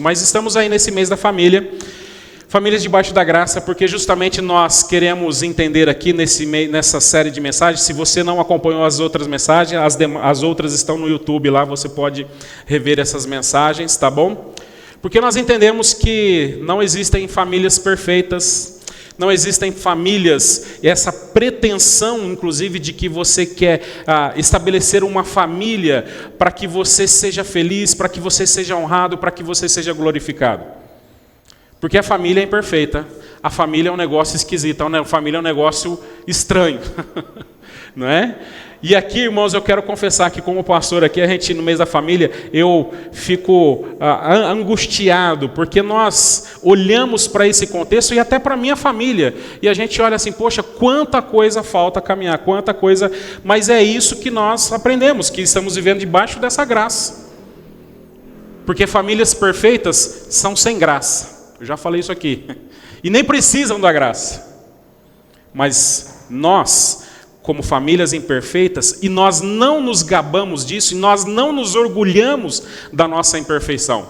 Mas estamos aí nesse mês da família, famílias debaixo da graça, porque justamente nós queremos entender aqui nessa série de mensagens. Se você não acompanhou as outras mensagens, as outras estão no YouTube lá, você pode rever essas mensagens, tá bom? Porque nós entendemos que não existem famílias perfeitas, não existem famílias, e essa pretensão, inclusive, de que você quer estabelecer uma família para que você seja feliz, para que você seja honrado, para que você seja glorificado. Porque a família é imperfeita, a família é um negócio esquisito, a família é um negócio estranho, não é? E aqui, irmãos, eu quero confessar que como pastor aqui, a gente no mês da família, eu fico angustiado, porque nós olhamos para esse contexto e até para a minha família, e a gente olha assim, poxa, quanta coisa falta caminhar, quanta coisa, mas é isso que nós aprendemos, que estamos vivendo debaixo dessa graça. Porque famílias perfeitas são sem graça, eu já falei isso aqui, e nem precisam da graça, mas nós, como famílias imperfeitas, e nós não nos gabamos disso, e nós não nos orgulhamos da nossa imperfeição.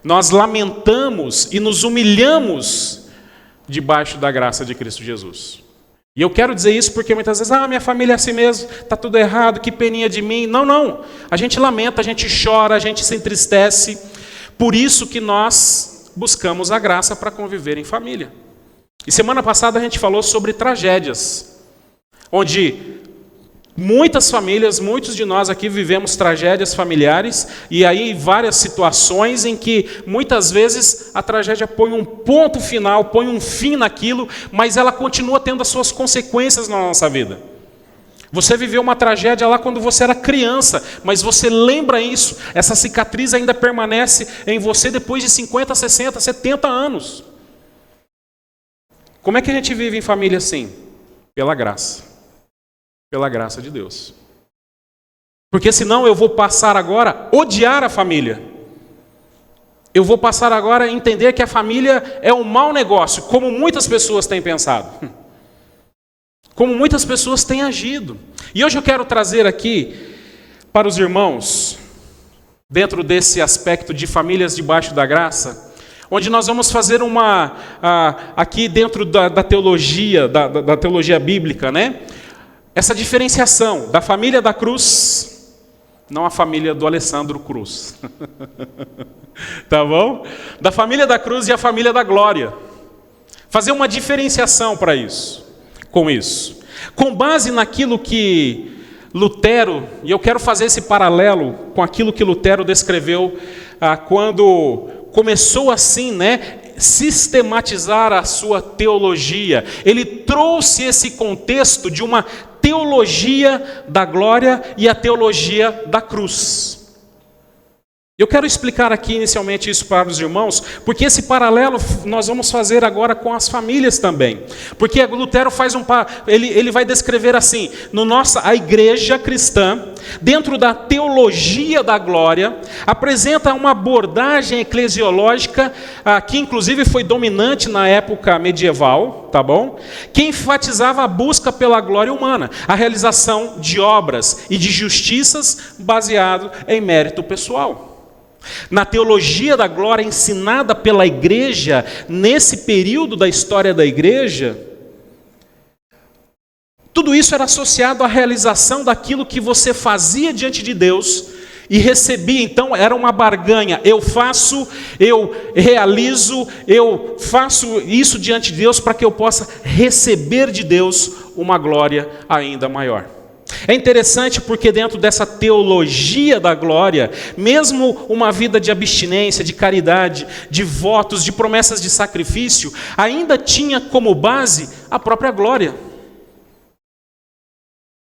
Nós lamentamos e nos humilhamos debaixo da graça de Cristo Jesus. E eu quero dizer isso porque muitas vezes, minha família é assim mesmo, está tudo errado, que peninha de mim. Não, não. A gente lamenta, a gente chora, a gente se entristece. Por isso que nós buscamos a graça para conviver em família. E semana passada a gente falou sobre tragédias, onde muitas famílias, muitos de nós aqui vivemos tragédias familiares, e aí várias situações em que muitas vezes a tragédia põe um ponto final, põe um fim naquilo, mas ela continua tendo as suas consequências na nossa vida. Você viveu uma tragédia lá quando você era criança, mas você lembra isso, essa cicatriz ainda permanece em você depois de 50, 60, 70 anos. Como é que a gente vive em família assim? Pela graça. Pela graça de Deus. Porque senão eu vou passar agora a odiar a família. Eu vou passar agora a entender que a família é um mau negócio, como muitas pessoas têm pensado. Como muitas pessoas têm agido. E hoje eu quero trazer aqui para os irmãos, dentro desse aspecto de famílias debaixo da graça, onde nós vamos fazer aqui dentro da teologia, da teologia bíblica, né? Essa diferenciação da família da cruz, não a família do Alessandro Cruz, tá bom? Da família da cruz e a família da glória. Fazer uma diferenciação para isso, com base naquilo que Lutero, e eu quero fazer esse paralelo com aquilo que Lutero descreveu quando começou assim, né? Sistematizar a sua teologia. Ele trouxe esse contexto de uma teologia da glória e a teologia da cruz. Eu quero explicar aqui inicialmente isso para os irmãos, porque esse paralelo nós vamos fazer agora com as famílias também. Porque Lutero faz ele vai descrever assim, a igreja cristã, dentro da teologia da glória, apresenta uma abordagem eclesiológica que inclusive foi dominante na época medieval, tá bom? Que enfatizava a busca pela glória humana, a realização de obras e de justiças baseado em mérito pessoal. Na teologia da glória ensinada pela igreja, nesse período da história da igreja, tudo isso era associado à realização daquilo que você fazia diante de Deus e recebia. Então era uma barganha, eu realizo, eu faço isso diante de Deus para que eu possa receber de Deus uma glória ainda maior. É interessante porque dentro dessa teologia da glória, mesmo uma vida de abstinência, de caridade, de votos, de promessas de sacrifício, ainda tinha como base a própria glória.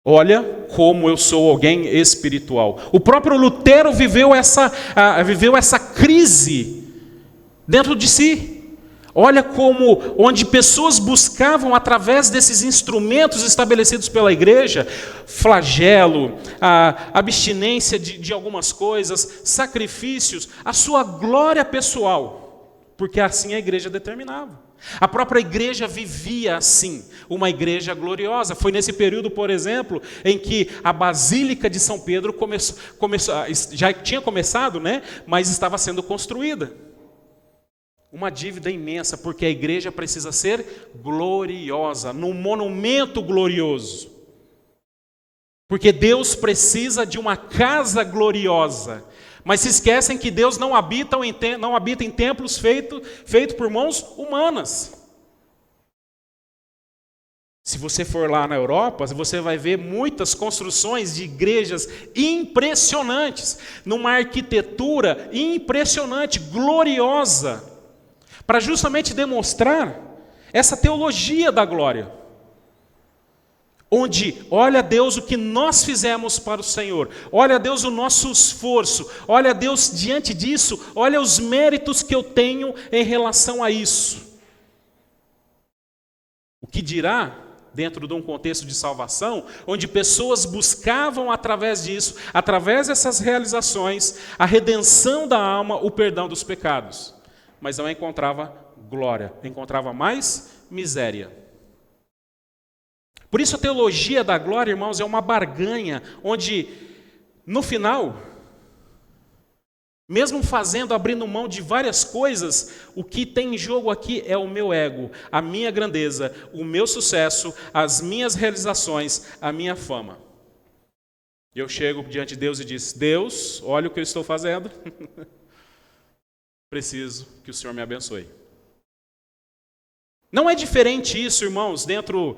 Olha como eu sou alguém espiritual. O próprio Lutero viveu essa crise dentro de si. Olha onde pessoas buscavam, através desses instrumentos estabelecidos pela igreja, flagelo, abstinência de algumas coisas, sacrifícios, a sua glória pessoal, porque assim a igreja determinava. A própria igreja vivia assim, uma igreja gloriosa. Foi nesse período, por exemplo, em que a Basílica de São Pedro já tinha começado, né? Mas estava sendo construída. Uma dívida imensa, porque a igreja precisa ser gloriosa, num monumento glorioso. Porque Deus precisa de uma casa gloriosa. Mas se esquecem que Deus não habita em templos feitos por mãos humanas. Se você for lá na Europa, você vai ver muitas construções de igrejas impressionantes, numa arquitetura impressionante, gloriosa, para justamente demonstrar essa teologia da glória. Onde, olha Deus o que nós fizemos para o Senhor, olha Deus o nosso esforço, olha Deus diante disso, olha os méritos que eu tenho em relação a isso. O que dirá dentro de um contexto de salvação, onde pessoas buscavam através disso, através dessas realizações, a redenção da alma, o perdão dos pecados. Mas não encontrava glória, encontrava mais miséria. Por isso a teologia da glória, irmãos, é uma barganha, onde no final, mesmo abrindo mão de várias coisas, o que tem em jogo aqui é o meu ego, a minha grandeza, o meu sucesso, as minhas realizações, a minha fama. Eu chego diante de Deus e digo: Deus, olha o que eu estou fazendo. Preciso que o Senhor me abençoe. Não é diferente isso, irmãos, dentro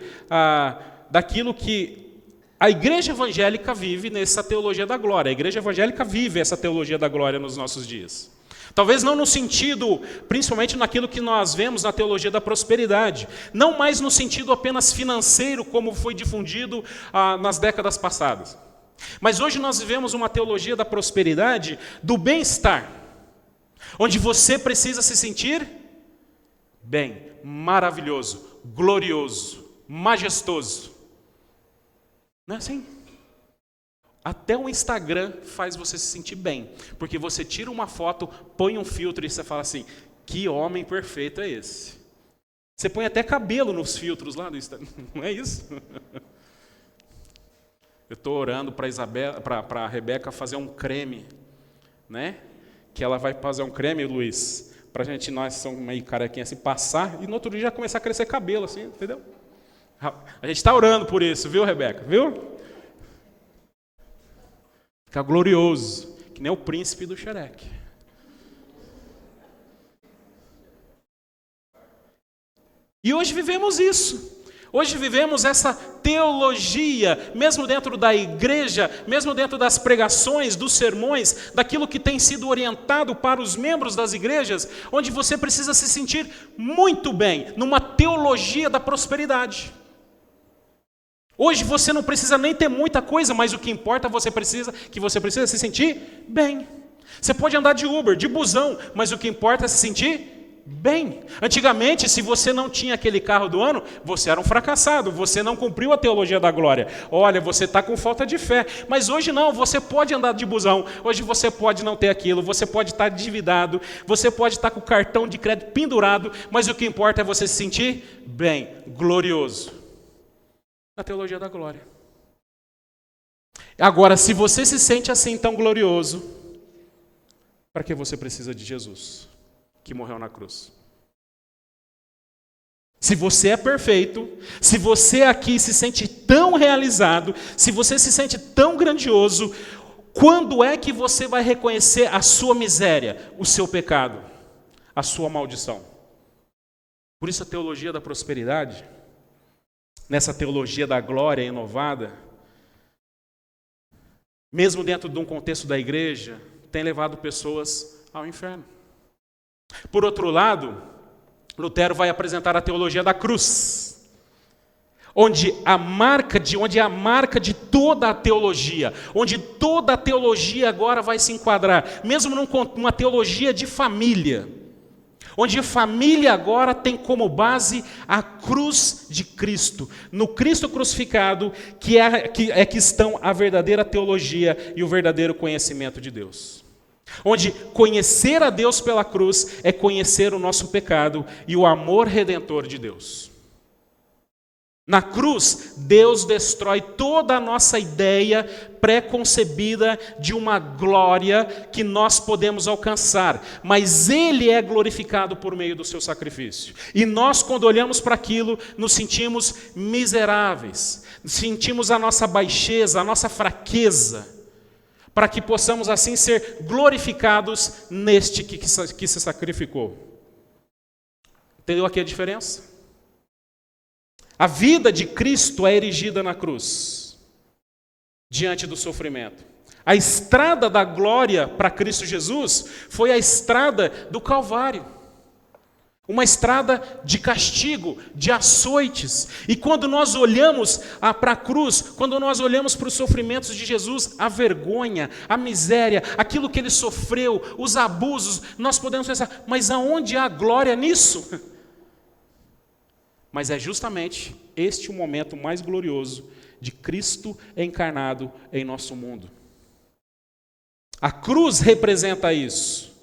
daquilo que a igreja evangélica vive nessa teologia da glória. A igreja evangélica vive essa teologia da glória nos nossos dias. Talvez não no sentido, principalmente naquilo que nós vemos na teologia da prosperidade. Não mais no sentido apenas financeiro, como foi difundido nas décadas passadas. Mas hoje nós vivemos uma teologia da prosperidade, do bem-estar. Onde você precisa se sentir bem, maravilhoso, glorioso, majestoso. Não é assim? Até o Instagram faz você se sentir bem. Porque você tira uma foto, põe um filtro e você fala assim: que homem perfeito é esse? Você põe até cabelo nos filtros lá do Instagram. Não é isso? Eu estou orando para a Rebeca fazer um creme, né? Que ela vai fazer um creme, Luiz, para nós somos meio carequinha assim, passar e no outro dia já começar a crescer cabelo, assim, entendeu? A gente está orando por isso, viu, Rebeca? Viu? Fica glorioso, que nem o príncipe do Xereque. E hoje vivemos isso. Hoje vivemos essa teologia, mesmo dentro da igreja, mesmo dentro das pregações, dos sermões, daquilo que tem sido orientado para os membros das igrejas, onde você precisa se sentir muito bem, numa teologia da prosperidade. Hoje você não precisa nem ter muita coisa, mas o que importa que você precisa se sentir bem. Você pode andar de Uber, de busão, mas o que importa é se sentir bem. Antigamente, se você não tinha aquele carro do ano, você era um fracassado, você não cumpriu a teologia da glória. Olha, você está com falta de fé. Mas hoje não, você pode andar de busão, hoje você pode não ter aquilo, você pode estar endividado, você pode estar com o cartão de crédito pendurado, mas o que importa é você se sentir bem, glorioso. Na teologia da glória. Agora, se você se sente assim tão glorioso, para que você precisa de Jesus, que morreu na cruz? Se você é perfeito, se você aqui se sente tão realizado, se você se sente tão grandioso, quando é que você vai reconhecer a sua miséria, o seu pecado, a sua maldição? Por isso a teologia da prosperidade, nessa teologia da glória inovada, mesmo dentro de um contexto da igreja, tem levado pessoas ao inferno. Por outro lado, Lutero vai apresentar a teologia da cruz, onde a marca de toda a teologia, onde toda a teologia agora vai se enquadrar, mesmo numa teologia de família, onde a família agora tem como base a cruz de Cristo. No Cristo crucificado que estão a verdadeira teologia e o verdadeiro conhecimento de Deus. Onde conhecer a Deus pela cruz é conhecer o nosso pecado e o amor redentor de Deus. Na cruz, Deus destrói toda a nossa ideia pré-concebida de uma glória que nós podemos alcançar, mas Ele é glorificado por meio do seu sacrifício. E nós, quando olhamos para aquilo, nos sentimos miseráveis, sentimos a nossa baixeza, a nossa fraqueza, para que possamos assim ser glorificados neste que se sacrificou. Entendeu aqui a diferença? A vida de Cristo é erigida na cruz, diante do sofrimento. A estrada da glória para Cristo Jesus foi a estrada do Calvário. Uma estrada de castigo, de açoites. E quando nós olhamos para a cruz, quando nós olhamos para os sofrimentos de Jesus, a vergonha, a miséria, aquilo que ele sofreu, os abusos, nós podemos pensar, mas aonde há glória nisso? Mas é justamente este o momento mais glorioso de Cristo encarnado em nosso mundo. A cruz representa isso.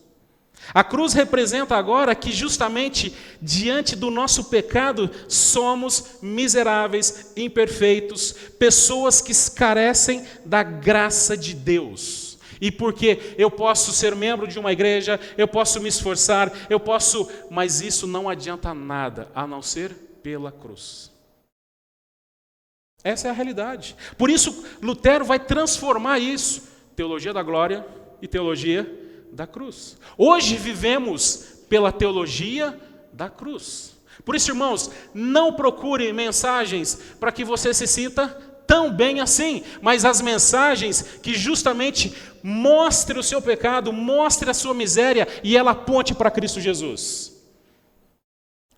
A cruz representa agora que justamente diante do nosso pecado somos miseráveis, imperfeitos, pessoas que carecem da graça de Deus. E porque eu posso ser membro de uma igreja, eu posso me esforçar, mas isso não adianta nada, a não ser pela cruz. Essa é a realidade. Por isso, Lutero vai transformar isso, teologia da glória e teologia da cruz. Hoje vivemos pela teologia da cruz. Por isso, irmãos, não procure mensagens para que você se sinta tão bem assim, mas as mensagens que justamente mostrem o seu pecado, mostrem a sua miséria e ela aponte para Cristo Jesus.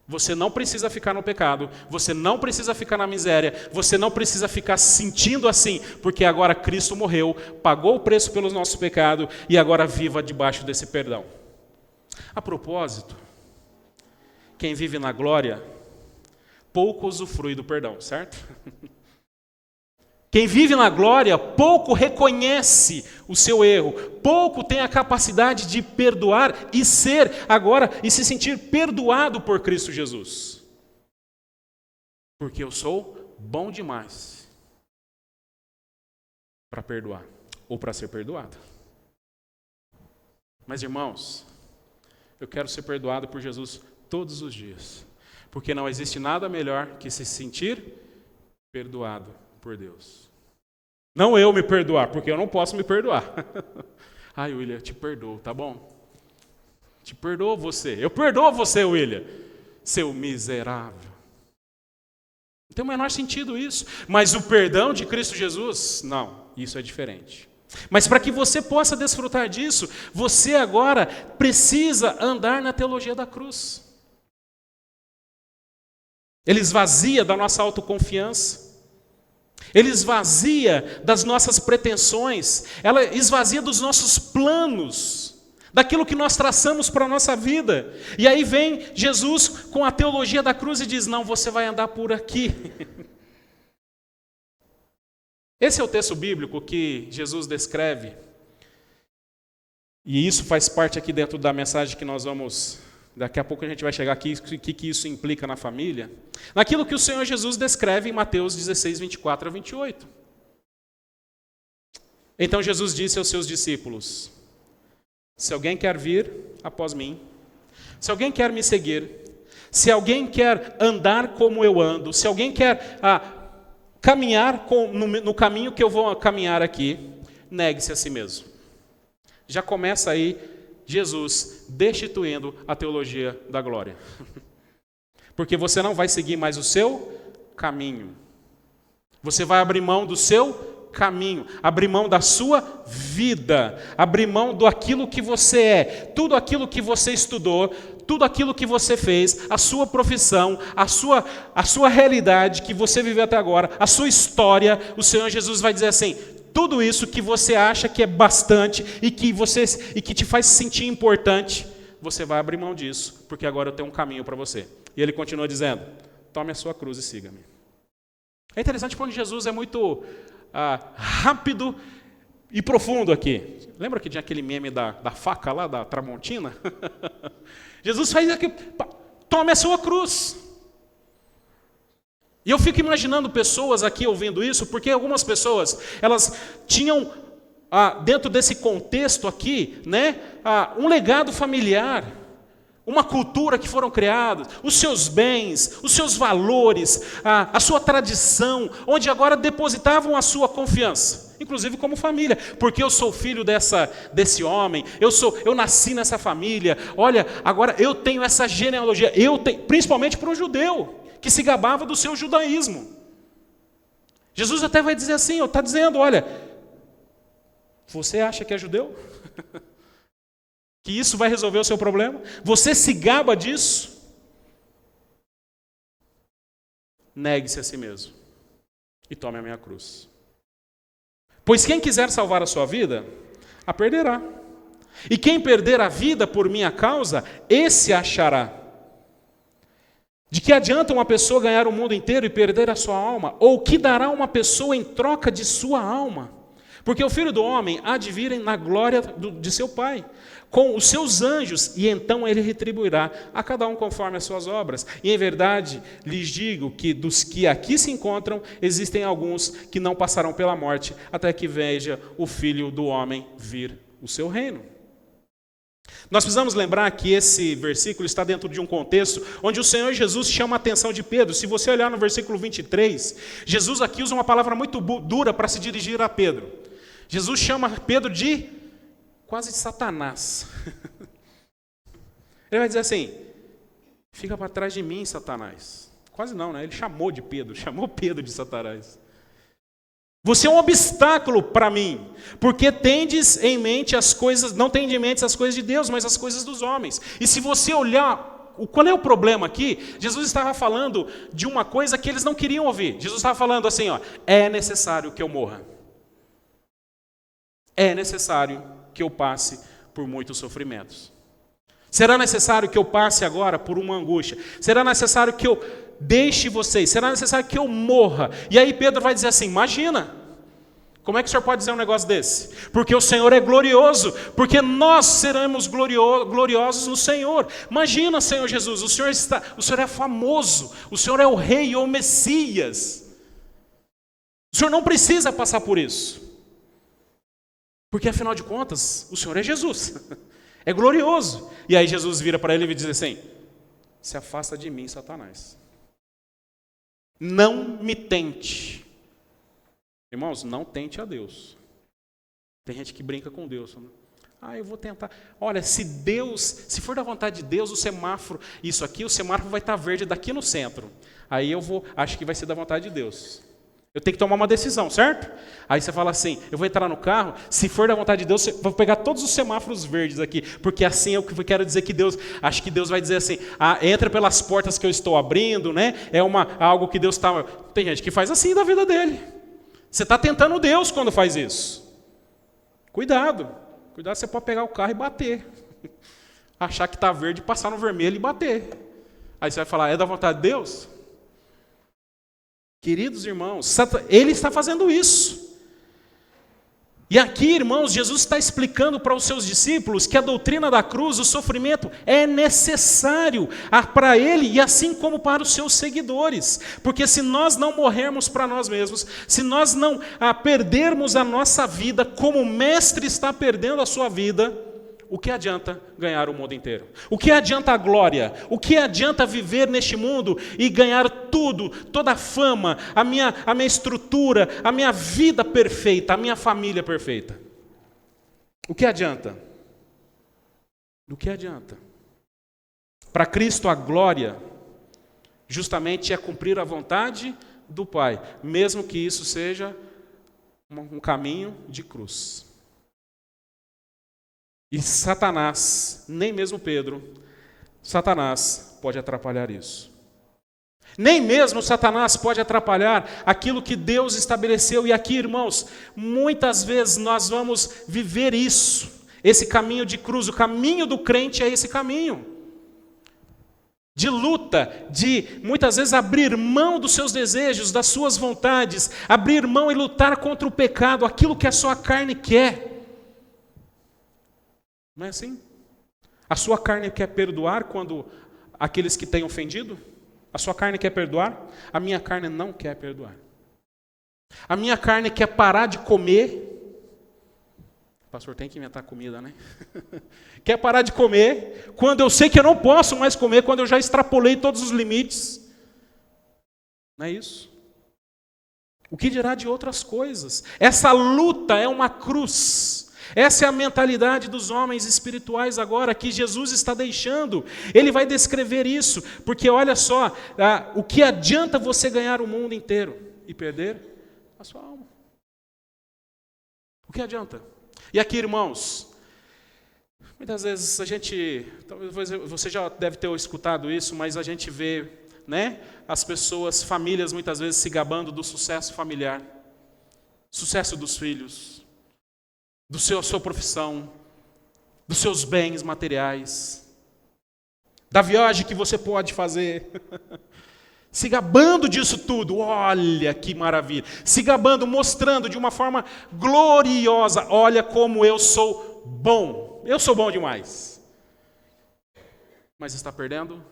Você não precisa ficar no pecado, você não precisa ficar na miséria, você não precisa ficar se sentindo assim, porque agora Cristo morreu, pagou o preço pelos nossos pecados e agora viva debaixo desse perdão. A propósito, quem vive na glória, pouco usufrui do perdão, certo? Quem vive na glória, pouco reconhece o seu erro, pouco tem a capacidade de perdoar e se sentir perdoado por Cristo Jesus. Porque eu sou bom demais para perdoar ou para ser perdoado. Mas, irmãos, eu quero ser perdoado por Jesus todos os dias, porque não existe nada melhor que se sentir perdoado por Deus. Não eu me perdoar, porque eu não posso me perdoar. Ai, William, te perdoo, tá bom? Te perdoo você. Eu perdoo você, William, seu miserável. Não tem o menor sentido isso. Mas o perdão de Cristo Jesus, não, isso é diferente. Mas para que você possa desfrutar disso, você agora precisa andar na teologia da cruz. Ele esvazia da nossa autoconfiança. Ele esvazia das nossas pretensões, ela esvazia dos nossos planos, daquilo que nós traçamos para a nossa vida. E aí vem Jesus com a teologia da cruz e diz, não, você vai andar por aqui. Esse é o texto bíblico que Jesus descreve, e isso faz parte aqui dentro da mensagem que nós vamos... Daqui a pouco a gente vai chegar aqui, o que isso implica na família. Naquilo que o Senhor Jesus descreve em Mateus 16, 24 a 28. Então Jesus disse aos seus discípulos, se alguém quer vir após mim, se alguém quer me seguir, se alguém quer andar como eu ando, se alguém quer caminhar no caminho que eu vou caminhar aqui, negue-se a si mesmo. Já começa aí Jesus destituindo a teologia da glória. Porque você não vai seguir mais o seu caminho. Você vai abrir mão do seu caminho, abrir mão da sua vida, abrir mão daquilo que você é, tudo aquilo que você estudou, tudo aquilo que você fez, a sua profissão, a sua realidade que você viveu até agora, a sua história. O Senhor Jesus vai dizer assim, tudo isso que você acha que é bastante e que te faz se sentir importante, você vai abrir mão disso, porque agora eu tenho um caminho para você. E ele continua dizendo, tome a sua cruz e siga-me. É interessante porque Jesus é muito rápido e profundo aqui. Lembra que tinha aquele meme da faca lá, da Tramontina? Jesus faz aqui, tome a sua cruz. E eu fico imaginando pessoas aqui ouvindo isso, porque algumas pessoas, elas tinham, dentro desse contexto aqui, né, um legado familiar, uma cultura que foram criadas, os seus bens, os seus valores, a sua tradição, onde agora depositavam a sua confiança, inclusive como família, porque eu sou filho desse homem, eu nasci nessa família, olha, agora eu tenho essa genealogia, principalmente para o judeu, que se gabava do seu judaísmo. Jesus até vai dizer assim, está dizendo, olha, você acha que é judeu? Que isso vai resolver o seu problema? Você se gaba disso? Negue-se a si mesmo e tome a minha cruz. Pois quem quiser salvar a sua vida, a perderá. E quem perder a vida por minha causa, esse a achará. De que adianta uma pessoa ganhar o mundo inteiro e perder a sua alma? Ou que dará uma pessoa em troca de sua alma? Porque o Filho do Homem há de vir na glória de seu Pai, com os seus anjos, e então ele retribuirá a cada um conforme as suas obras. E em verdade lhes digo que dos que aqui se encontram, existem alguns que não passarão pela morte, até que veja o Filho do Homem vir o seu reino. Nós precisamos lembrar que esse versículo está dentro de um contexto onde o Senhor Jesus chama a atenção de Pedro. Se você olhar no versículo 23, Jesus aqui usa uma palavra muito dura para se dirigir a Pedro. Jesus chama Pedro de quase Satanás. Ele vai dizer assim, fica para trás de mim, Satanás. Quase não, né? Ele chamou Pedro de Satanás. Você é um obstáculo para mim, porque tendes em mente as coisas, não tende em mente as coisas de Deus, mas as coisas dos homens. E se você olhar, qual é o problema aqui? Jesus estava falando de uma coisa que eles não queriam ouvir. Jesus estava falando assim, é necessário que eu morra. É necessário que eu passe por muitos sofrimentos. Será necessário que eu passe agora por uma angústia. Será necessário que eu deixe vocês. Será necessário que eu morra. E aí Pedro vai dizer assim, imagina. Como é que o senhor pode dizer um negócio desse? Porque o Senhor é glorioso. Porque nós seremos gloriosos no Senhor. Imagina, Senhor Jesus, o Senhor é famoso. O Senhor é o Rei ou Messias. O Senhor não precisa passar por isso. Porque afinal de contas, o Senhor é Jesus. É glorioso. E aí Jesus vira para ele e diz assim, se afasta de mim, Satanás. Não me tente. Irmãos, não tente a Deus. Tem gente que brinca com Deus. Né? Eu vou tentar. Olha, se for da vontade de Deus, o semáforo vai estar verde daqui no centro. Aí acho que vai ser da vontade de Deus. Eu tenho que tomar uma decisão, certo? Aí você fala assim, eu vou entrar no carro, se for da vontade de Deus, eu vou pegar todos os semáforos verdes aqui, porque assim eu quero dizer que Deus, acho que Deus vai dizer assim, entra pelas portas que eu estou abrindo, né? É algo que Deus está... Tem gente que faz assim da vida dele. Você está tentando Deus quando faz isso. Cuidado, você pode pegar o carro e bater. Achar que está verde, passar no vermelho e bater. Aí você vai falar, é da vontade de Deus? Queridos irmãos, ele está fazendo isso. E aqui, irmãos, Jesus está explicando para os seus discípulos que a doutrina da cruz, o sofrimento, é necessário para ele e assim como para os seus seguidores. Porque se nós não morrermos para nós mesmos, se nós não perdermos a nossa vida como o Mestre está perdendo a sua vida, o que adianta ganhar o mundo inteiro? O que adianta a glória? O que adianta viver neste mundo e ganhar tudo, toda a fama, a minha estrutura, a minha vida perfeita, a minha família perfeita? O que adianta? Do que adianta? Para Cristo a glória justamente é cumprir a vontade do Pai, mesmo que isso seja um caminho de cruz. E Satanás, nem mesmo Pedro, Satanás pode atrapalhar isso. Nem mesmo Satanás pode atrapalhar aquilo que Deus estabeleceu. E aqui, irmãos, muitas vezes nós vamos viver isso. Esse caminho de cruz, o caminho do crente é esse caminho. De luta, de muitas vezes abrir mão dos seus desejos, das suas vontades, abrir mão e lutar contra o pecado, aquilo que a sua carne quer. Não é assim? A sua carne quer perdoar quando aqueles que têm ofendido? A sua carne quer perdoar? A minha carne não quer perdoar. A minha carne quer parar de comer. O pastor tem que inventar comida, né? Quer parar de comer quando eu sei que eu não posso mais comer, quando eu já extrapolei todos os limites. Não é isso? O que dirá de outras coisas? Essa luta é uma cruz. Essa é a mentalidade dos homens espirituais agora, que Jesus está deixando. Ele vai descrever isso, porque olha só, o que adianta você ganhar o mundo inteiro e perder a sua alma? O que adianta? E aqui, irmãos, muitas vezes a gente, talvez você já deve ter escutado isso, mas a gente vê, né, as pessoas, famílias muitas vezes se gabando do sucesso familiar, sucesso dos filhos, sua profissão, dos seus bens materiais, da viagem que você pode fazer, se gabando disso tudo. Olha que maravilha, se gabando, mostrando de uma forma gloriosa, olha como eu sou bom demais. Mas está perdendo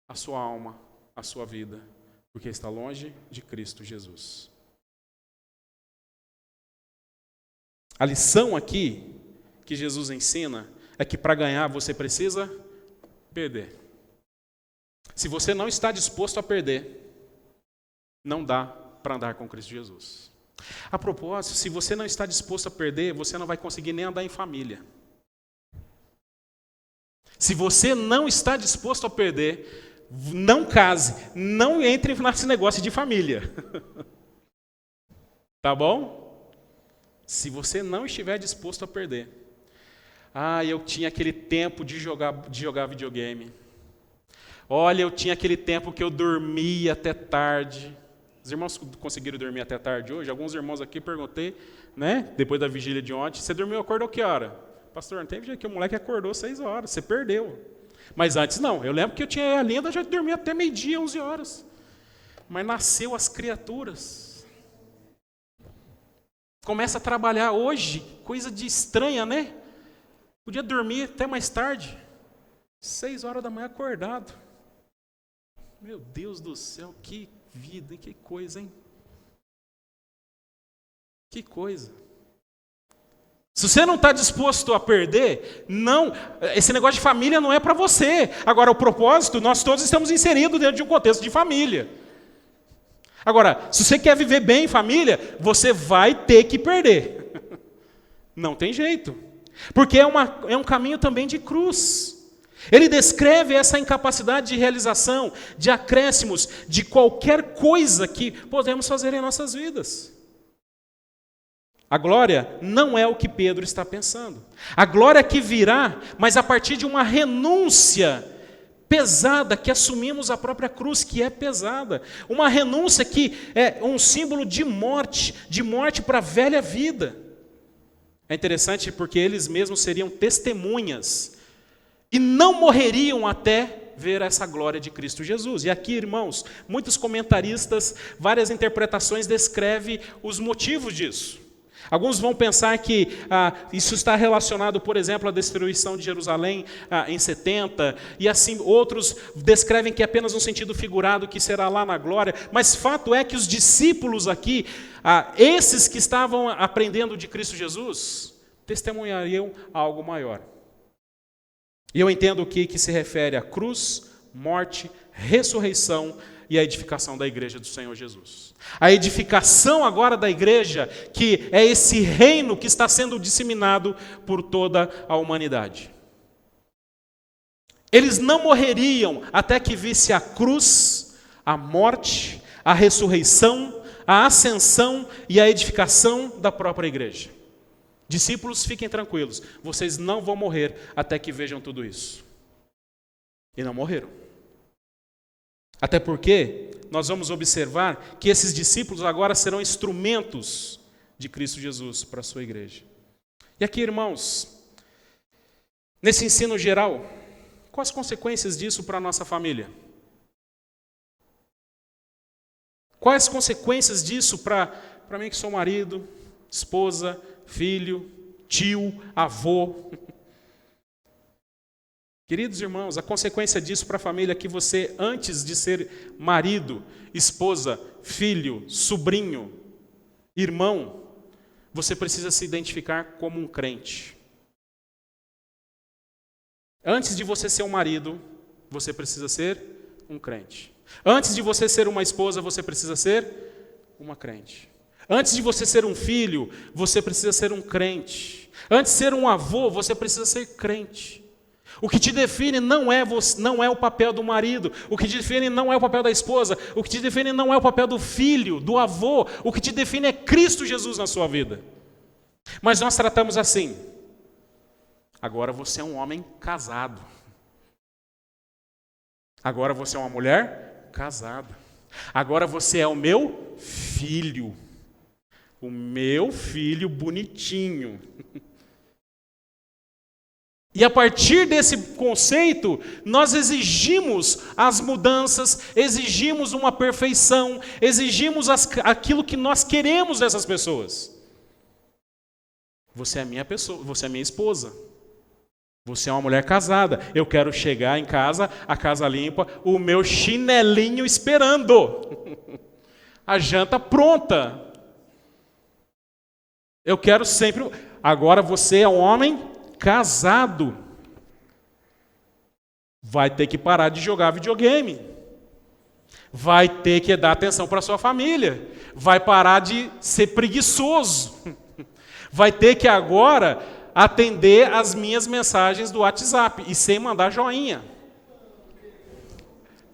a sua alma, a sua vida, porque está longe de Cristo Jesus. A lição aqui que Jesus ensina é que para ganhar você precisa perder. Se você não está disposto a perder, não dá para andar com Cristo Jesus. A propósito, se você não está disposto a perder, você não vai conseguir nem andar em família. Se você não está disposto a perder, não case, não entre nesse negócio de família. Tá bom? Se você não estiver disposto a perder. Eu tinha aquele tempo de jogar videogame. Olha, eu tinha aquele tempo que eu dormia até tarde. Os irmãos conseguiram dormir até tarde hoje? Alguns irmãos aqui perguntei, né? Depois da vigília de ontem, você dormiu, acordou que hora? Pastor, não teve jeito que o moleque acordou 6 horas, você perdeu. Mas antes não, eu lembro que eu tinha a linda, já dormia até meio-dia, 11 horas. Mas nasceu as criaturas. Começa a trabalhar hoje, coisa de estranha, né? Podia dormir até mais tarde. 6 horas da manhã acordado. Meu Deus do céu, que vida, que coisa, hein? Que coisa. Se você não está disposto a perder, não, esse negócio de família não é para você. Agora, o propósito, nós todos estamos inseridos dentro de um contexto de família. Agora, se você quer viver bem em família, você vai ter que perder. Não tem jeito. Porque é um caminho também de cruz. Ele descreve essa incapacidade de realização, de acréscimos, de qualquer coisa que podemos fazer em nossas vidas. A glória não é o que Pedro está pensando. A glória que virá, mas a partir de uma renúncia pesada, que assumimos a própria cruz, que é pesada. Uma renúncia que é um símbolo de morte para a velha vida. É interessante porque eles mesmos seriam testemunhas e não morreriam até ver essa glória de Cristo Jesus. E aqui, irmãos, muitos comentaristas, várias interpretações descrevem os motivos disso. Alguns vão pensar que isso está relacionado, por exemplo, à destruição de Jerusalém em 70, e assim outros descrevem que é apenas um sentido figurado, que será lá na glória, mas fato é que os discípulos aqui, esses que estavam aprendendo de Cristo Jesus, testemunhariam algo maior. E eu entendo que se refere à cruz, morte, ressurreição e a edificação da igreja do Senhor Jesus. A edificação agora da igreja, que é esse reino que está sendo disseminado por toda a humanidade. Eles não morreriam até que visse a cruz, a morte, a ressurreição, a ascensão e a edificação da própria igreja. Discípulos, fiquem tranquilos, vocês não vão morrer até que vejam tudo isso. E não morreram. Até porque nós vamos observar que esses discípulos agora serão instrumentos de Cristo Jesus para a sua igreja. E aqui, irmãos, nesse ensino geral, quais as consequências disso para a nossa família? Quais as consequências disso para mim que sou marido, esposa, filho, tio, avô? Queridos irmãos, a consequência disso para a família é que você, antes de ser marido, esposa, filho, sobrinho, irmão, você precisa se identificar como um crente. Antes de você ser um marido, você precisa ser um crente. Antes de você ser uma esposa, você precisa ser uma crente. Antes de você ser um filho, você precisa ser um crente. Antes de ser um avô, você precisa ser crente. O que te define não é o papel do marido, o que te define não é o papel da esposa, o que te define não é o papel do filho, do avô, o que te define é Cristo Jesus na sua vida. Mas nós tratamos assim: agora você é um homem casado. Agora você é uma mulher casada. Agora você é o meu filho. O meu filho bonitinho. E a partir desse conceito, nós exigimos as mudanças, exigimos uma perfeição, exigimos aquilo que nós queremos dessas pessoas. Você é minha pessoa, você é minha esposa. Você é uma mulher casada. Eu quero chegar em casa, a casa limpa, o meu chinelinho esperando. A janta pronta. Eu quero sempre... Agora você é um homem casado. Vai ter que parar de jogar videogame. Vai ter que dar atenção para sua família. Vai parar de ser preguiçoso. Vai ter que agora atender as minhas mensagens do WhatsApp e sem mandar joinha.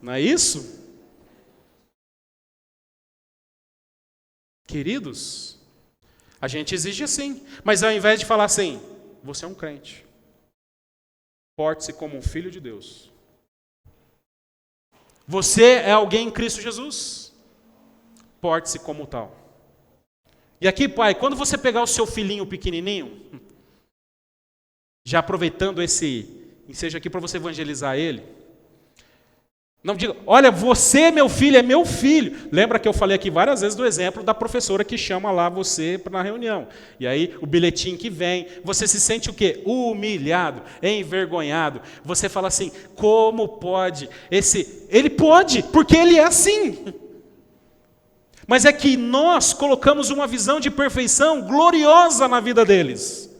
Não é isso? Queridos, a gente exige assim, mas ao invés de falar assim, você é um crente, porte-se como um filho de Deus. Você é alguém em Cristo Jesus, porte-se como tal. E aqui, pai, quando você pegar o seu filhinho pequenininho, já aproveitando esse ensejo aqui para você evangelizar ele, não diga, olha, você, meu filho, é meu filho. Lembra que eu falei aqui várias vezes do exemplo da professora que chama lá você na reunião. E aí, o bilhetinho que vem, você se sente o quê? Humilhado, envergonhado. Você fala assim, como pode? Ele pode, porque ele é assim. Mas é que nós colocamos uma visão de perfeição gloriosa na vida deles.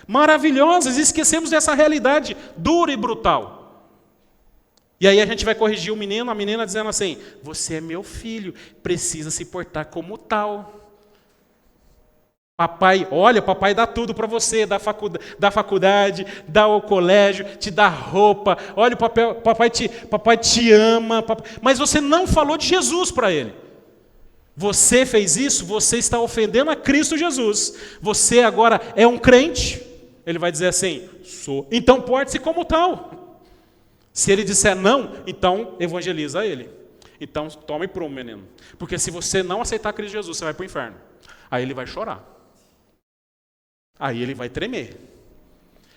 Maravilhosas, e esquecemos dessa realidade dura e brutal. E aí a gente vai corrigir o menino, a menina dizendo assim, você é meu filho, precisa se portar como tal. Papai, olha, papai dá tudo para você, dá faculdade, dá o colégio, te dá roupa, olha, papai te ama, mas você não falou de Jesus para ele. Você fez isso, você está ofendendo a Cristo Jesus. Você agora é um crente, ele vai dizer assim, sou, então porte-se como tal. Se ele disser não, então evangeliza ele. Então tome prumo, menino. Porque se você não aceitar Cristo Jesus, você vai para o inferno. Aí ele vai chorar. Aí ele vai tremer.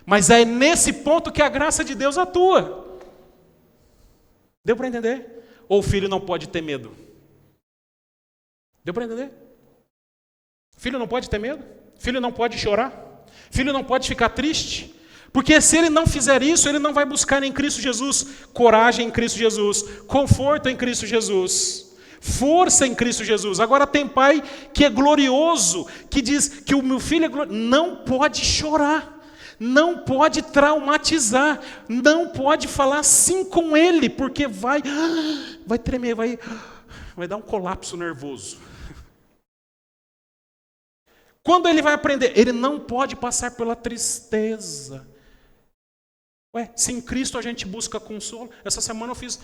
Mas é nesse ponto que a graça de Deus atua. Deu para entender? Ou o filho não pode ter medo? Deu para entender? Filho não pode ter medo? Filho não pode chorar? Filho não pode ficar triste? Porque se ele não fizer isso, ele não vai buscar em Cristo Jesus coragem em Cristo Jesus, conforto em Cristo Jesus, força em Cristo Jesus. Agora tem pai que é glorioso, que diz que o meu filho é glorioso, não pode chorar, não pode traumatizar, não pode falar assim com ele, porque vai tremer, vai dar um colapso nervoso. Quando ele vai aprender, ele não pode passar pela tristeza. Se em Cristo a gente busca consolo. Essa semana eu fiz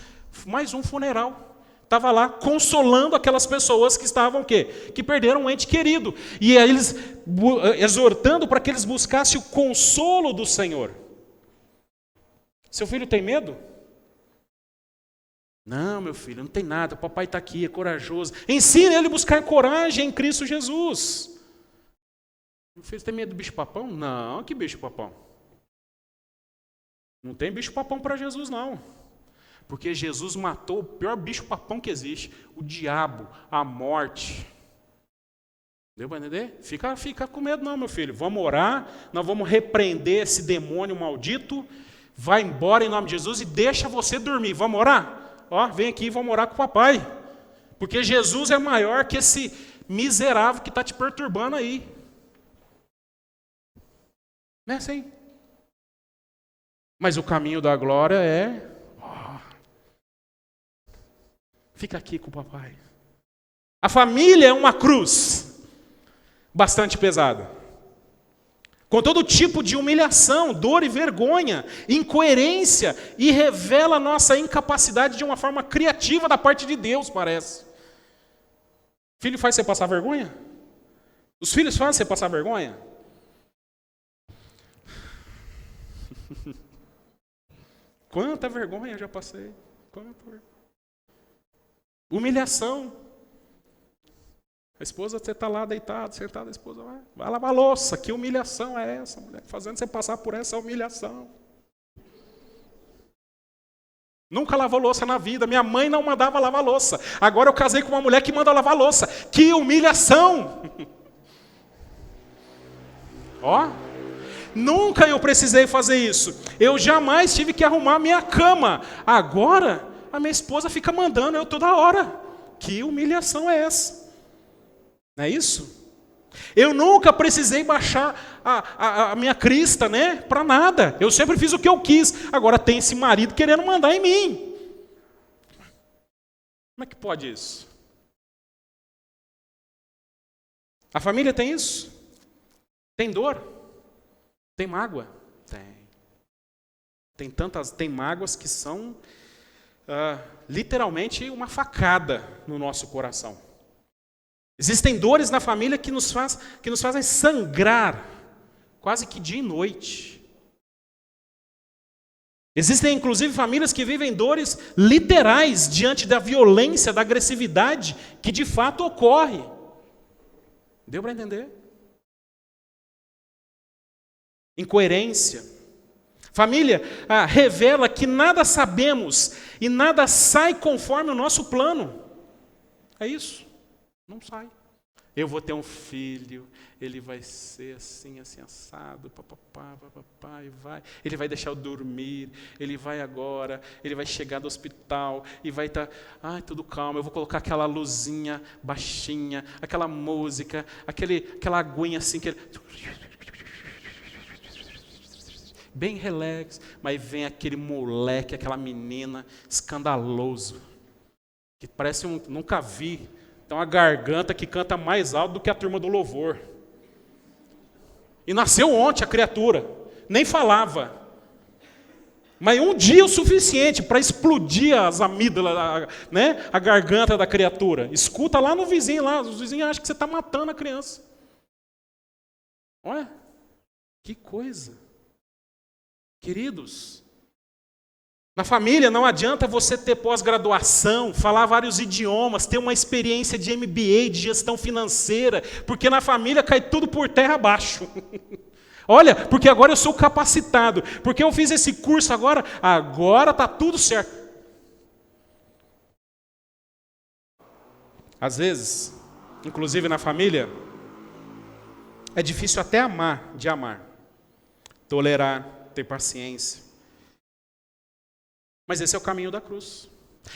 mais um funeral. Estava lá consolando aquelas pessoas que estavam o quê? Que perderam um ente querido. E aí eles exortando para que eles buscassem o consolo do Senhor. Seu filho tem medo? Não, meu filho, não tem nada. O papai está aqui, é corajoso. Ensine ele a buscar coragem em Cristo Jesus. Meu filho tem medo do bicho-papão? Não, que bicho-papão? Não tem bicho-papão para Jesus, não. Porque Jesus matou o pior bicho-papão que existe. O diabo, a morte. Deu para entender? Fica com medo não, meu filho. Vamos orar, nós vamos repreender esse demônio maldito. vai embora em nome de Jesus e deixa você dormir. Vamos orar? Ó, vem aqui e vamos orar com o papai. Porque Jesus é maior que esse miserável que está te perturbando aí. Não é assim? Mas o caminho da glória é... fica aqui com o papai. A família é uma cruz bastante pesada. Com todo tipo de humilhação, dor e vergonha, incoerência, e revela a nossa incapacidade de uma forma criativa da parte de Deus, parece. Filho faz você passar vergonha? Os filhos fazem você passar vergonha? Quanta vergonha eu já passei. Quanta vergonha. Humilhação. A esposa, você está lá deitado, sentada, a esposa vai lavar a louça. Que humilhação é essa, mulher? Fazendo você passar por essa humilhação. Nunca lavou louça na vida. Minha mãe não mandava lavar louça. Agora eu casei com uma mulher que manda lavar louça. Que humilhação! Ó, nunca eu precisei fazer isso. Eu jamais tive que arrumar minha cama. Agora, a minha esposa fica mandando eu toda hora. Que humilhação é essa? Não é isso? Eu nunca precisei baixar a minha crista, né? Para nada. Eu sempre fiz o que eu quis. Agora tem esse marido querendo mandar em mim. Como é que pode isso? A família tem isso? Tem dor? Tem mágoa? Tem. Tem mágoas que são literalmente uma facada no nosso coração. Existem dores na família que nos fazem sangrar, quase que dia e noite. Existem, inclusive, famílias que vivem dores literais diante da violência, da agressividade que de fato ocorre. Deu para entender? Incoerência. Família revela que nada sabemos e nada sai conforme o nosso plano. É isso. Não sai. Eu vou ter um filho, ele vai ser assim, assim, assado, papapá, e vai. Ele vai deixar eu dormir, ele vai agora, ele vai chegar do hospital e vai estar, tudo calmo, eu vou colocar aquela luzinha baixinha, aquela música, aquela aguinha assim, bem relax, mas vem aquele moleque, aquela menina escandaloso, que parece nunca vi. Tem uma garganta que canta mais alto do que a turma do louvor. E nasceu ontem a criatura, nem falava. Mas um dia o suficiente para explodir as amígdalas, né? A garganta da criatura. Escuta lá no vizinho, lá, os vizinhos acham que você está matando a criança. Olha, que coisa. Queridos, na família não adianta você ter pós-graduação, falar vários idiomas, ter uma experiência de MBA, de gestão financeira, porque na família cai tudo por terra abaixo. Olha, porque agora eu sou capacitado, porque eu fiz esse curso agora está tudo certo. Às vezes, inclusive na família, é difícil até amar, tolerar, ter paciência. Mas esse é o caminho da cruz.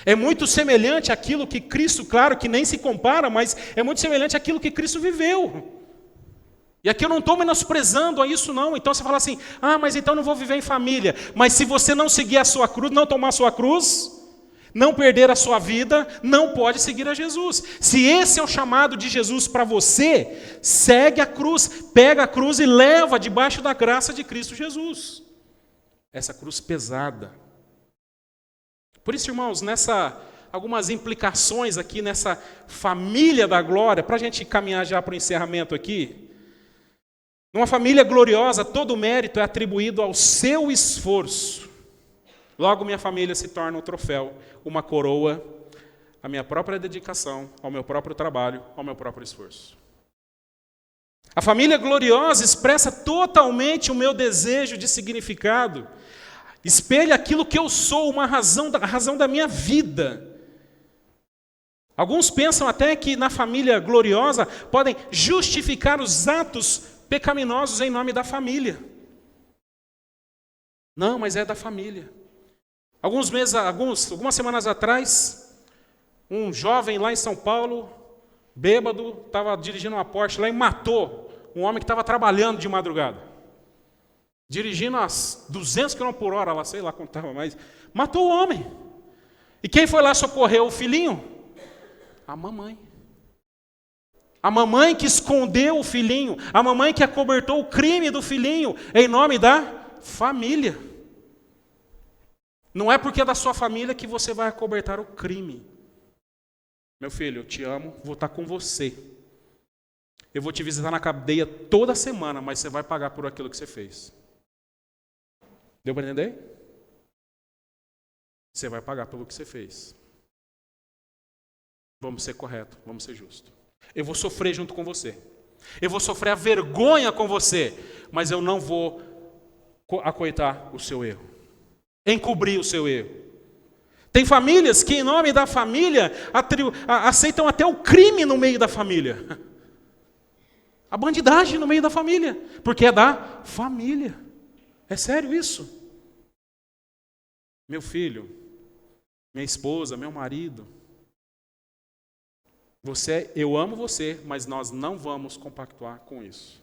É muito semelhante àquilo que Cristo, claro que nem se compara, mas é muito semelhante àquilo que Cristo viveu. E aqui eu não estou menosprezando a isso não. Então você fala assim, mas então não vou viver em família. Mas se você não seguir a sua cruz, não tomar a sua cruz, não perder a sua vida, não pode seguir a Jesus. Se esse é o chamado de Jesus para você, segue a cruz, pega a cruz e leva debaixo da graça de Cristo Jesus. Essa cruz pesada. Por isso, irmãos, algumas implicações aqui nessa família da glória, para a gente caminhar já para o encerramento aqui. Numa família gloriosa, todo o mérito é atribuído ao seu esforço. Logo, minha família se torna um troféu, uma coroa, a minha própria dedicação, ao meu próprio trabalho, ao meu próprio esforço. A família gloriosa expressa totalmente o meu desejo de significado. Espelha aquilo que eu sou, a razão da minha vida. Alguns pensam até que na família gloriosa podem justificar os atos pecaminosos em nome da família. Não, mas é da família. Algumas semanas atrás, um jovem lá em São Paulo, bêbado, estava dirigindo uma Porsche lá e matou um homem que estava trabalhando de madrugada. Dirigindo a 200 km por hora, lá, sei lá quanto estava, mas matou o homem. E quem foi lá socorrer o filhinho? A mamãe. A mamãe que escondeu o filhinho, a mamãe que acobertou o crime do filhinho, em nome da família. Não é porque é da sua família que você vai acobertar o crime. Meu filho, eu te amo, vou estar com você. Eu vou te visitar na cadeia toda semana, mas você vai pagar por aquilo que você fez. Deu para entender? Você vai pagar pelo que você fez. Vamos ser corretos, vamos ser justos. Eu vou sofrer junto com você. Eu vou sofrer a vergonha com você, mas eu não vou acoitar o seu erro. Encobrir o seu erro. Tem famílias que, em nome da família, aceitam até o crime no meio da família. A bandidagem no meio da família, porque é da família. É sério isso? Meu filho, minha esposa, meu marido, eu amo você, mas nós não vamos compactuar com isso.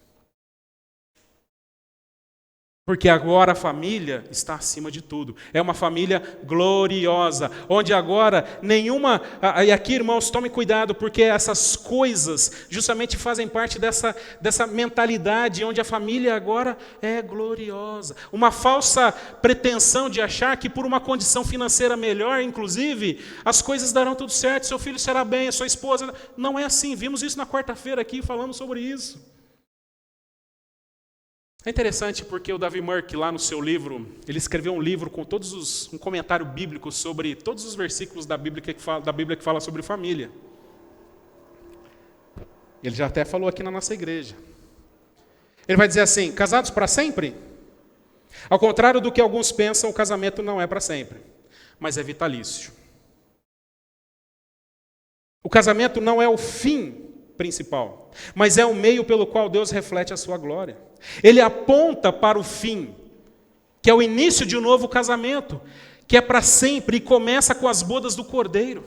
Porque agora a família está acima de tudo. É uma família gloriosa, onde agora nenhuma... E aqui, irmãos, tome cuidado, porque essas coisas justamente fazem parte dessa mentalidade, onde a família agora é gloriosa. Uma falsa pretensão de achar que por uma condição financeira melhor, inclusive, as coisas darão tudo certo, seu filho será bem, a sua esposa... Não é assim, vimos isso na quarta-feira aqui, falamos sobre isso. É interessante porque o Davi Murk, lá no seu livro, ele escreveu um livro com um comentário bíblico sobre todos os versículos da Bíblia que fala sobre família. Ele já até falou aqui na nossa igreja. Ele vai dizer assim: casados para sempre? Ao contrário do que alguns pensam, o casamento não é para sempre, mas é vitalício. O casamento não é o fim principal, mas é o meio pelo qual Deus reflete a sua glória. Ele aponta para o fim, que é o início de um novo casamento, que é para sempre e começa com as bodas do Cordeiro.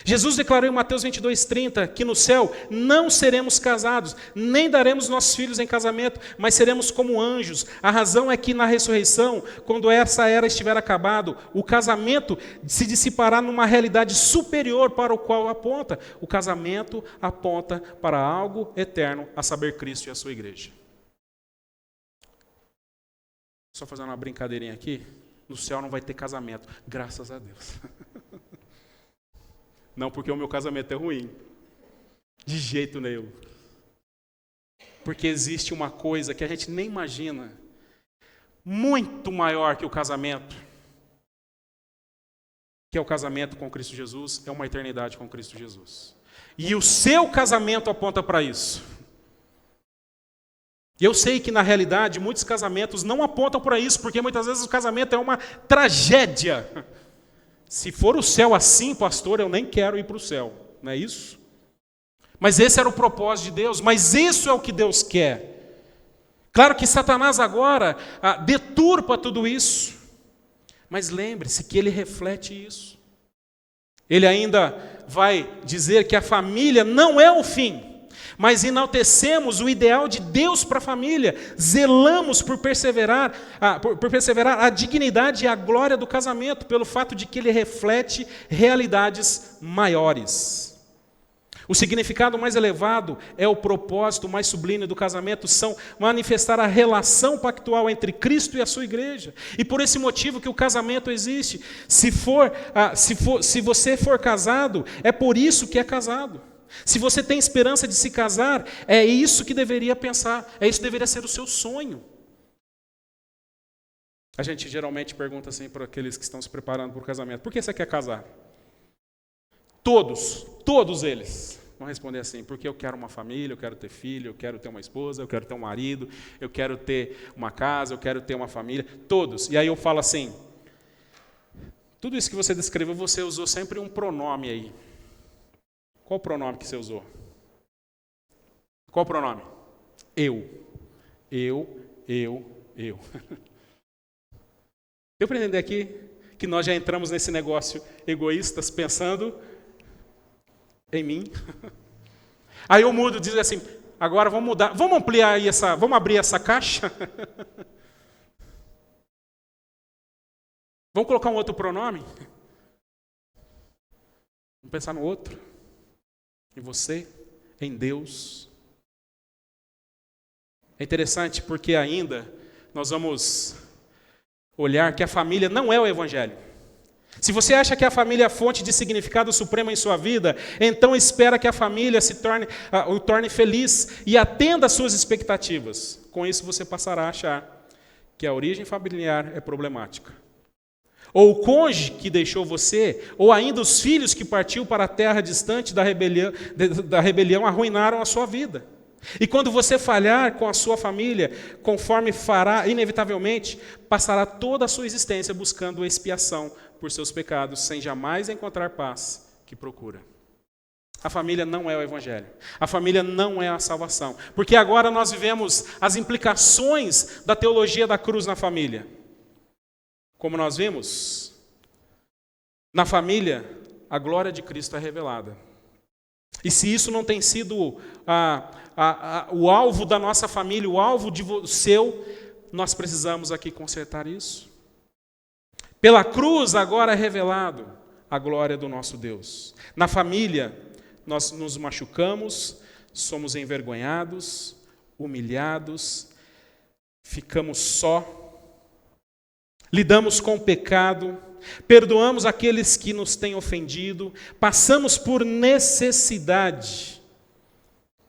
Jesus declarou em Mateus 22:30 que no céu não seremos casados, nem daremos nossos filhos em casamento, mas seremos como anjos. A razão é que na ressurreição, quando essa era estiver acabado, o casamento se dissipará numa realidade superior para o qual aponta. O casamento aponta para algo eterno, a saber, Cristo e a sua igreja. Só fazendo uma brincadeirinha aqui, no céu não vai ter casamento, graças a Deus. Não porque o meu casamento é ruim. De jeito nenhum. Porque existe uma coisa que a gente nem imagina, muito maior que o casamento, que é o casamento com Cristo Jesus, é uma eternidade com Cristo Jesus. E o seu casamento aponta para isso. E eu sei que na realidade muitos casamentos não apontam para isso, porque muitas vezes o casamento é uma tragédia. Se for o céu assim, pastor, eu nem quero ir para o céu, não é isso? Mas esse era o propósito de Deus, mas isso é o que Deus quer. Claro que Satanás agora deturpa tudo isso, mas lembre-se que ele reflete isso. Ele ainda vai dizer que a família não é o fim, mas enaltecemos o ideal de Deus para a família, zelamos por perseverar a dignidade e a glória do casamento, pelo fato de que ele reflete realidades maiores. O significado mais elevado é o propósito mais sublime do casamento, são manifestar a relação pactual entre Cristo e a sua igreja. E por esse motivo que o casamento existe. Se você for casado, é por isso que é casado. Se você tem esperança de se casar, é isso que deveria pensar, é isso que deveria ser o seu sonho. A gente geralmente pergunta assim para aqueles que estão se preparando para o casamento: por que você quer casar? Todos eles vão responder assim: porque eu quero uma família, eu quero ter filho, eu quero ter uma esposa, eu quero ter um marido, eu quero ter uma casa, eu quero ter uma família. Todos. E aí eu falo assim: tudo isso que você descreveu, você usou sempre um pronome aí. Qual o pronome que você usou? Qual o pronome? Eu. Deu para entender aqui que nós já entramos nesse negócio egoístas, pensando em mim? Aí eu mudo, diz assim, agora vamos mudar, vamos ampliar aí vamos abrir essa caixa? Vamos colocar um outro pronome? Vamos pensar no outro, em você, em Deus. É interessante porque ainda nós vamos olhar que a família não é o Evangelho. Se você acha que a família é a fonte de significado supremo em sua vida, então espera que a família o torne feliz e atenda às suas expectativas. Com isso você passará a achar que a origem familiar é problemática. Ou o cônjuge que deixou você, ou ainda os filhos que partiu para a terra distante da rebelião arruinaram a sua vida. E quando você falhar com a sua família, conforme fará, inevitavelmente, passará toda a sua existência buscando expiação por seus pecados, sem jamais encontrar paz que procura. A família não é o Evangelho. A família não é a salvação. Porque agora nós vivemos as implicações da teologia da cruz na família. Como nós vimos, na família, a glória de Cristo é revelada. E se isso não tem sido o alvo da nossa família, o alvo seu, nós precisamos aqui consertar isso. Pela cruz agora é revelado a glória do nosso Deus. Na família, nós nos machucamos, somos envergonhados, humilhados, ficamos só, lidamos com o pecado, perdoamos aqueles que nos têm ofendido, passamos por necessidade.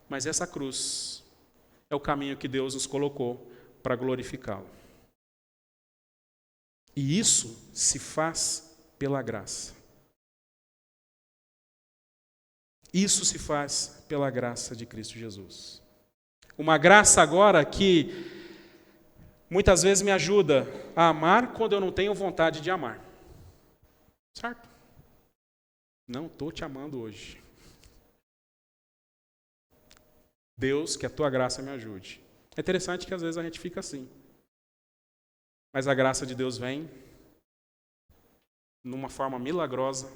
Mas essa cruz é o caminho que Deus nos colocou para glorificá-lo. E isso se faz pela graça. Isso se faz pela graça de Cristo Jesus. Uma graça agora que muitas vezes me ajuda a amar quando eu não tenho vontade de amar. Certo? Não estou te amando hoje. Deus, que a tua graça me ajude. É interessante que às vezes a gente fica assim. Mas a graça de Deus vem numa forma milagrosa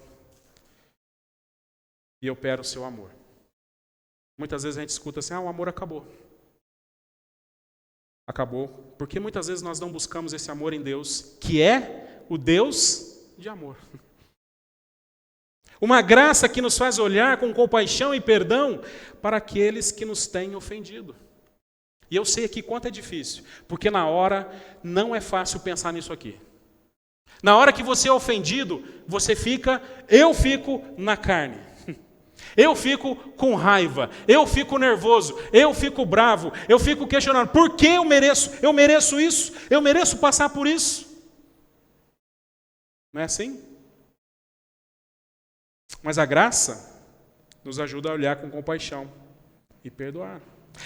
e opera o seu amor. Muitas vezes a gente escuta assim, o amor acabou. Acabou, porque muitas vezes nós não buscamos esse amor em Deus, que é o Deus de amor. Uma graça que nos faz olhar com compaixão e perdão para aqueles que nos têm ofendido. E eu sei aqui quanto é difícil, porque na hora não é fácil pensar nisso aqui. Na hora que você é ofendido, eu fico na carne. Eu fico com raiva, eu fico nervoso, eu fico bravo, eu fico questionando, por que eu mereço isso, eu mereço passar por isso. Não é assim? Mas a graça nos ajuda a olhar com compaixão e perdoar.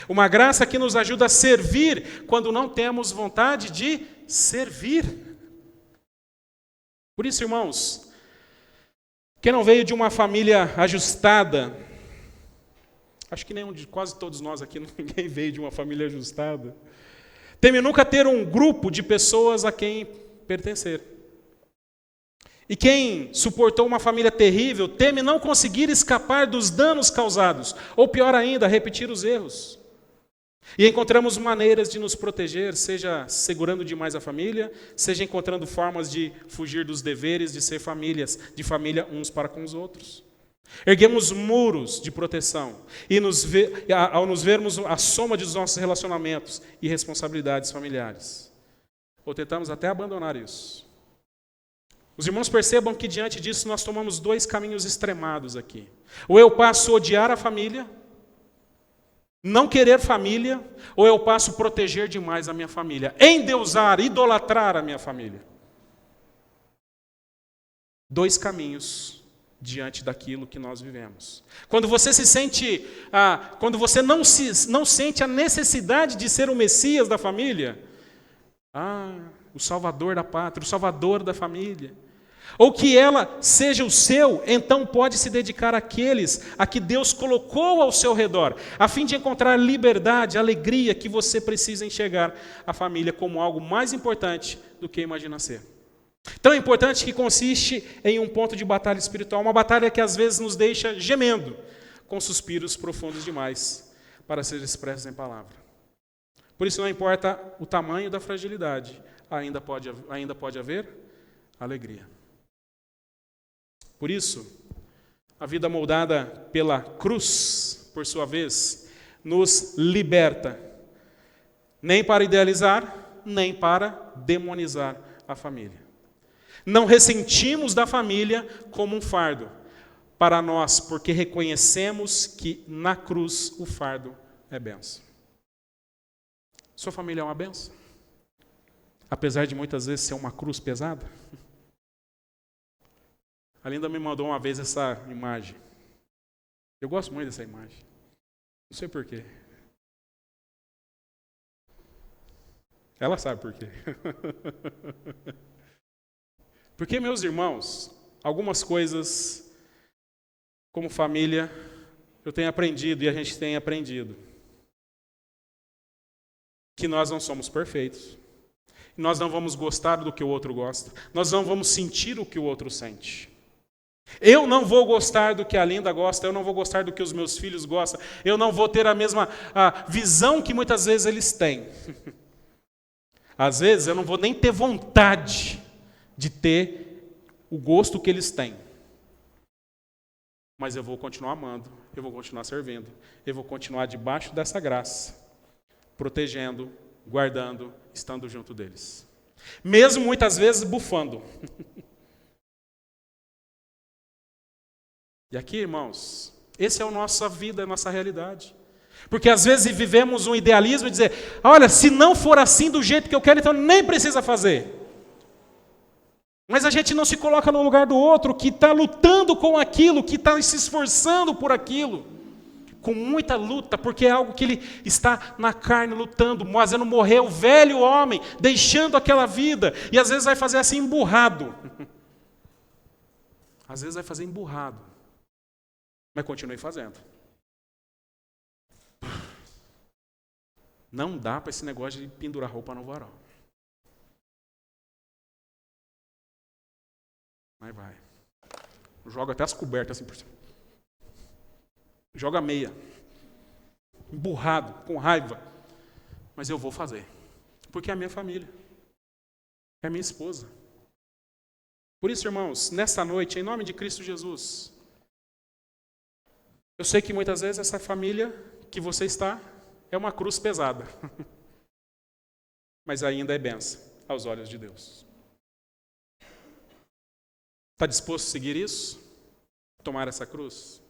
Uma graça que nos ajuda a servir quando não temos vontade de servir. Por isso, irmãos, quem não veio de uma família ajustada, acho que quase todos nós aqui, ninguém veio de uma família ajustada, teme nunca ter um grupo de pessoas a quem pertencer. E quem suportou uma família terrível, teme não conseguir escapar dos danos causados, ou pior ainda, repetir os erros. E encontramos maneiras de nos proteger, seja segurando demais a família, seja encontrando formas de fugir dos deveres de ser de família uns para com os outros. Erguemos muros de proteção e ao nos vermos a soma dos nossos relacionamentos e responsabilidades familiares. Ou tentamos até abandonar isso. Os irmãos percebam que diante disso nós tomamos dois caminhos extremados aqui. Ou eu passo a odiar a família, não querer família, ou eu passo a proteger demais a minha família, endeusar, idolatrar a minha família. Dois caminhos diante daquilo que nós vivemos. Quando você quando você não sente a necessidade de ser o Messias da família, o Salvador da pátria, o Salvador da família, ou que ela seja o seu, então pode se dedicar àqueles a que Deus colocou ao seu redor, a fim de encontrar liberdade, alegria que você precisa enxergar a família como algo mais importante do que imagina ser. Tão importante que consiste em um ponto de batalha espiritual, uma batalha que às vezes nos deixa gemendo, com suspiros profundos demais para ser expressos em palavra. Por isso não importa o tamanho da fragilidade, ainda pode haver alegria. Por isso, a vida moldada pela cruz, por sua vez, nos liberta, nem para idealizar, nem para demonizar a família. Não ressentimos da família como um fardo para nós, porque reconhecemos que na cruz o fardo é bênção. Sua família é uma bênção? Apesar de muitas vezes ser uma cruz pesada? A Linda me mandou uma vez essa imagem. Eu gosto muito dessa imagem. Não sei porquê. Ela sabe por quê. Porque, meus irmãos, algumas coisas, como família, eu tenho aprendido e a gente tem aprendido. Que nós não somos perfeitos. Nós não vamos gostar do que o outro gosta. Nós não vamos sentir o que o outro sente. Eu não vou gostar do que a Linda gosta, eu não vou gostar do que os meus filhos gostam, eu não vou ter a mesma visão que muitas vezes eles têm. Às vezes eu não vou nem ter vontade de ter o gosto que eles têm. Mas eu vou continuar amando, eu vou continuar servindo, eu vou continuar debaixo dessa graça, protegendo, guardando, estando junto deles. Mesmo muitas vezes bufando. E aqui, irmãos, esse é a nossa vida, a nossa realidade. Porque às vezes vivemos um idealismo e dizer, olha, se não for assim do jeito que eu quero, então nem precisa fazer. Mas a gente não se coloca no lugar do outro que está lutando com aquilo, que está se esforçando por aquilo. Com muita luta, porque é algo que ele está na carne lutando, fazendo morrer o velho homem, deixando aquela vida. E às vezes vai fazer assim emburrado. Às vezes vai fazer emburrado. Mas continue fazendo. Não dá para esse negócio de pendurar roupa no varal. Mas vai. Joga até as cobertas assim por cima. Joga a meia. Emburrado, com raiva. Mas eu vou fazer. Porque é a minha família. É a minha esposa. Por isso, irmãos, nesta noite, em nome de Cristo Jesus, eu sei que muitas vezes essa família que você está é uma cruz pesada. Mas ainda é bênção aos olhos de Deus. Está disposto a seguir isso? Tomar essa cruz?